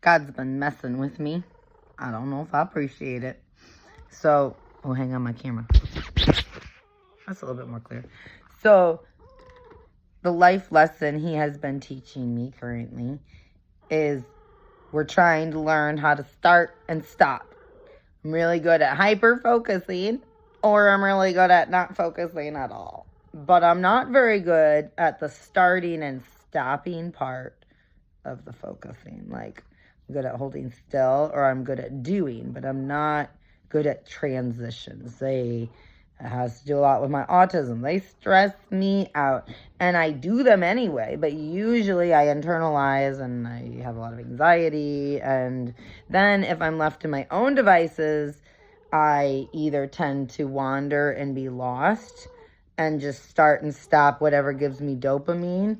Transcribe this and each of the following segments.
God's been messing with me. I don't know if I appreciate it. So, hang on my camera. That's a little bit more clear. So, the life lesson he has been teaching me currently is we're trying to learn how to start and stop. I'm really good at hyper-focusing, or I'm really good at not focusing at all. But I'm not very good at the starting and stopping part of the focusing. Like, I'm good at holding still, or I'm good at doing, but I'm not good at transitions. It has to do a lot with my autism. They stress me out, and I do them anyway, but usually I internalize and I have a lot of anxiety, and then if I'm left to my own devices, I either tend to wander and be lost and just start and stop whatever gives me dopamine,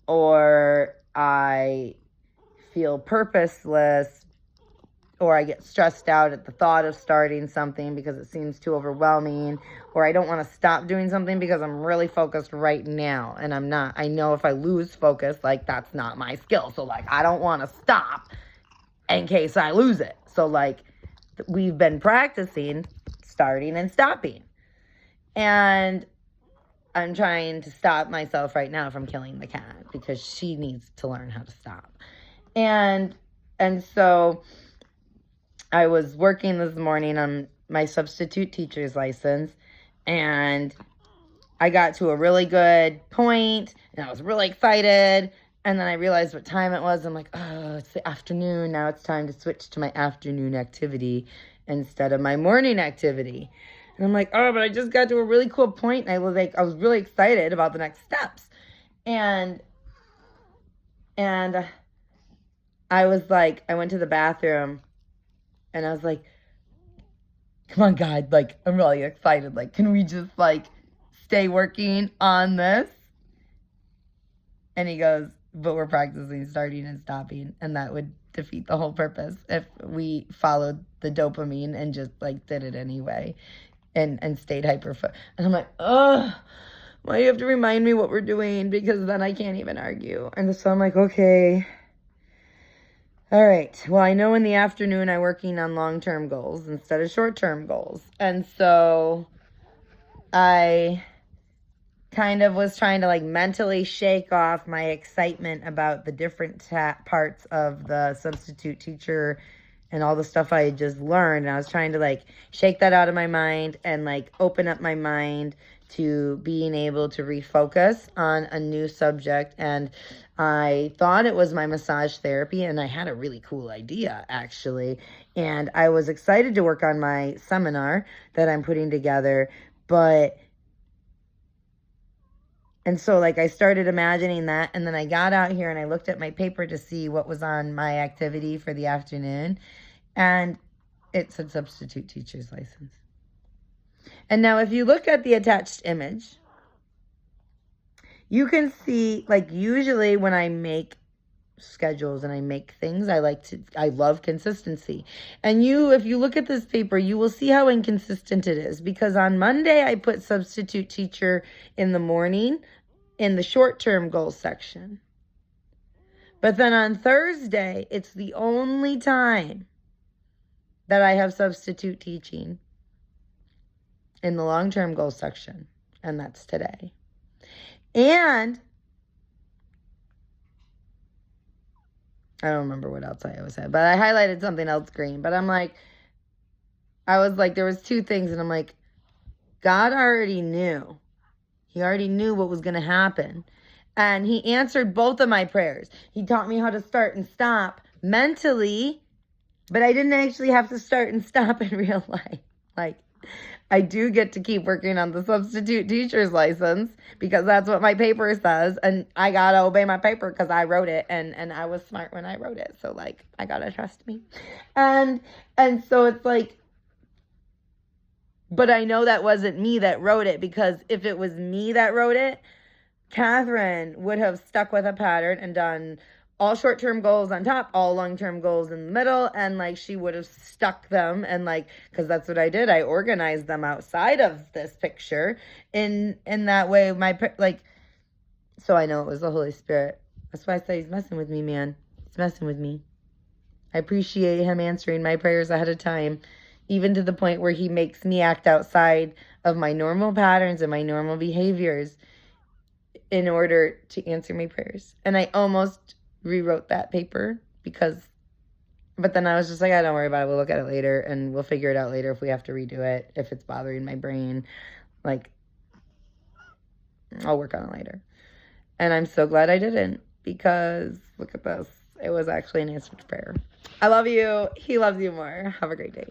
or I feel purposeless, or I get stressed out at the thought of starting something because it seems too overwhelming, or I don't want to stop doing something because I'm really focused right now, and I'm not. I know if I lose focus, like, that's not my skill, so, like, I don't want to stop in case I lose it. So, like, we've been practicing starting and stopping, and I'm trying to stop myself right now from killing the cat because she needs to learn how to stop. And so I was working this morning on my substitute teacher's license, and I got to a really good point, and I was really excited, and then I realized what time it was. I'm like, oh, it's the afternoon. Now it's time to switch to my afternoon activity instead of my morning activity. And I'm like, oh, but I just got to a really cool point, and I was really excited about the next steps. And I was like, I went to the bathroom, and I was like, come on, God, like, I'm really excited. Like, can we just, like, stay working on this? And he goes, but we're practicing starting and stopping, and that would defeat the whole purpose if we followed the dopamine and just, like, did it anyway and stayed hyper. And I'm like, oh, why do you have to remind me what we're doing? Because then I can't even argue. And so I'm like, okay. All right. Well, I know in the afternoon I'm working on long-term goals instead of short-term goals. And so I kind of was trying to, like, mentally shake off my excitement about the different parts of the substitute teacher and all the stuff I had just learned. And I was trying to, like, shake that out of my mind and, like, open up my mind to being able to refocus on a new subject. And I thought it was my massage therapy, and I had a really cool idea, actually. And I was excited to work on my seminar that I'm putting together, and so, like, I started imagining that, and then I got out here and I looked at my paper to see what was on my activity for the afternoon, and it said substitute teacher's license. And now if you look at the attached image, you can see, like, usually when I make schedules and I make things, I love consistency. And if you look at this paper, you will see how inconsistent it is, because on Monday I put substitute teacher in the morning in the short-term goals section. But then on Thursday, it's the only time that I have substitute teaching in the long-term goals section, and that's today. And I don't remember what else I always said, but I highlighted something else green. But I was like, there was two things, and I'm like, God already knew. He already knew what was going to happen. And he answered both of my prayers. He taught me how to start and stop mentally, but I didn't actually have to start and stop in real life. Like, I do get to keep working on the substitute teacher's license because that's what my paper says, and I gotta obey my paper because I wrote it, and I was smart when I wrote it, so, like, I gotta trust me. And so it's like, but I know that wasn't me that wrote it, because if it was me that wrote it, Catherine would have stuck with a pattern and done all short-term goals on top, all long-term goals in the middle, and, like, she would have stuck them, and, like, because that's what I did. I organized them outside of this picture in that way. So I know it was the Holy Spirit. That's why I say he's messing with me, man. He's messing with me. I appreciate him answering my prayers ahead of time, even to the point where he makes me act outside of my normal patterns and my normal behaviors in order to answer my prayers. And I almost rewrote that paper but then I was just like, I don't worry about it. We'll look at it later and we'll figure it out later if we have to redo it, if it's bothering my brain. Like, I'll work on it later. And I'm so glad I didn't, because look at this. It was actually an answered prayer. I love you. He loves you more. Have a great day.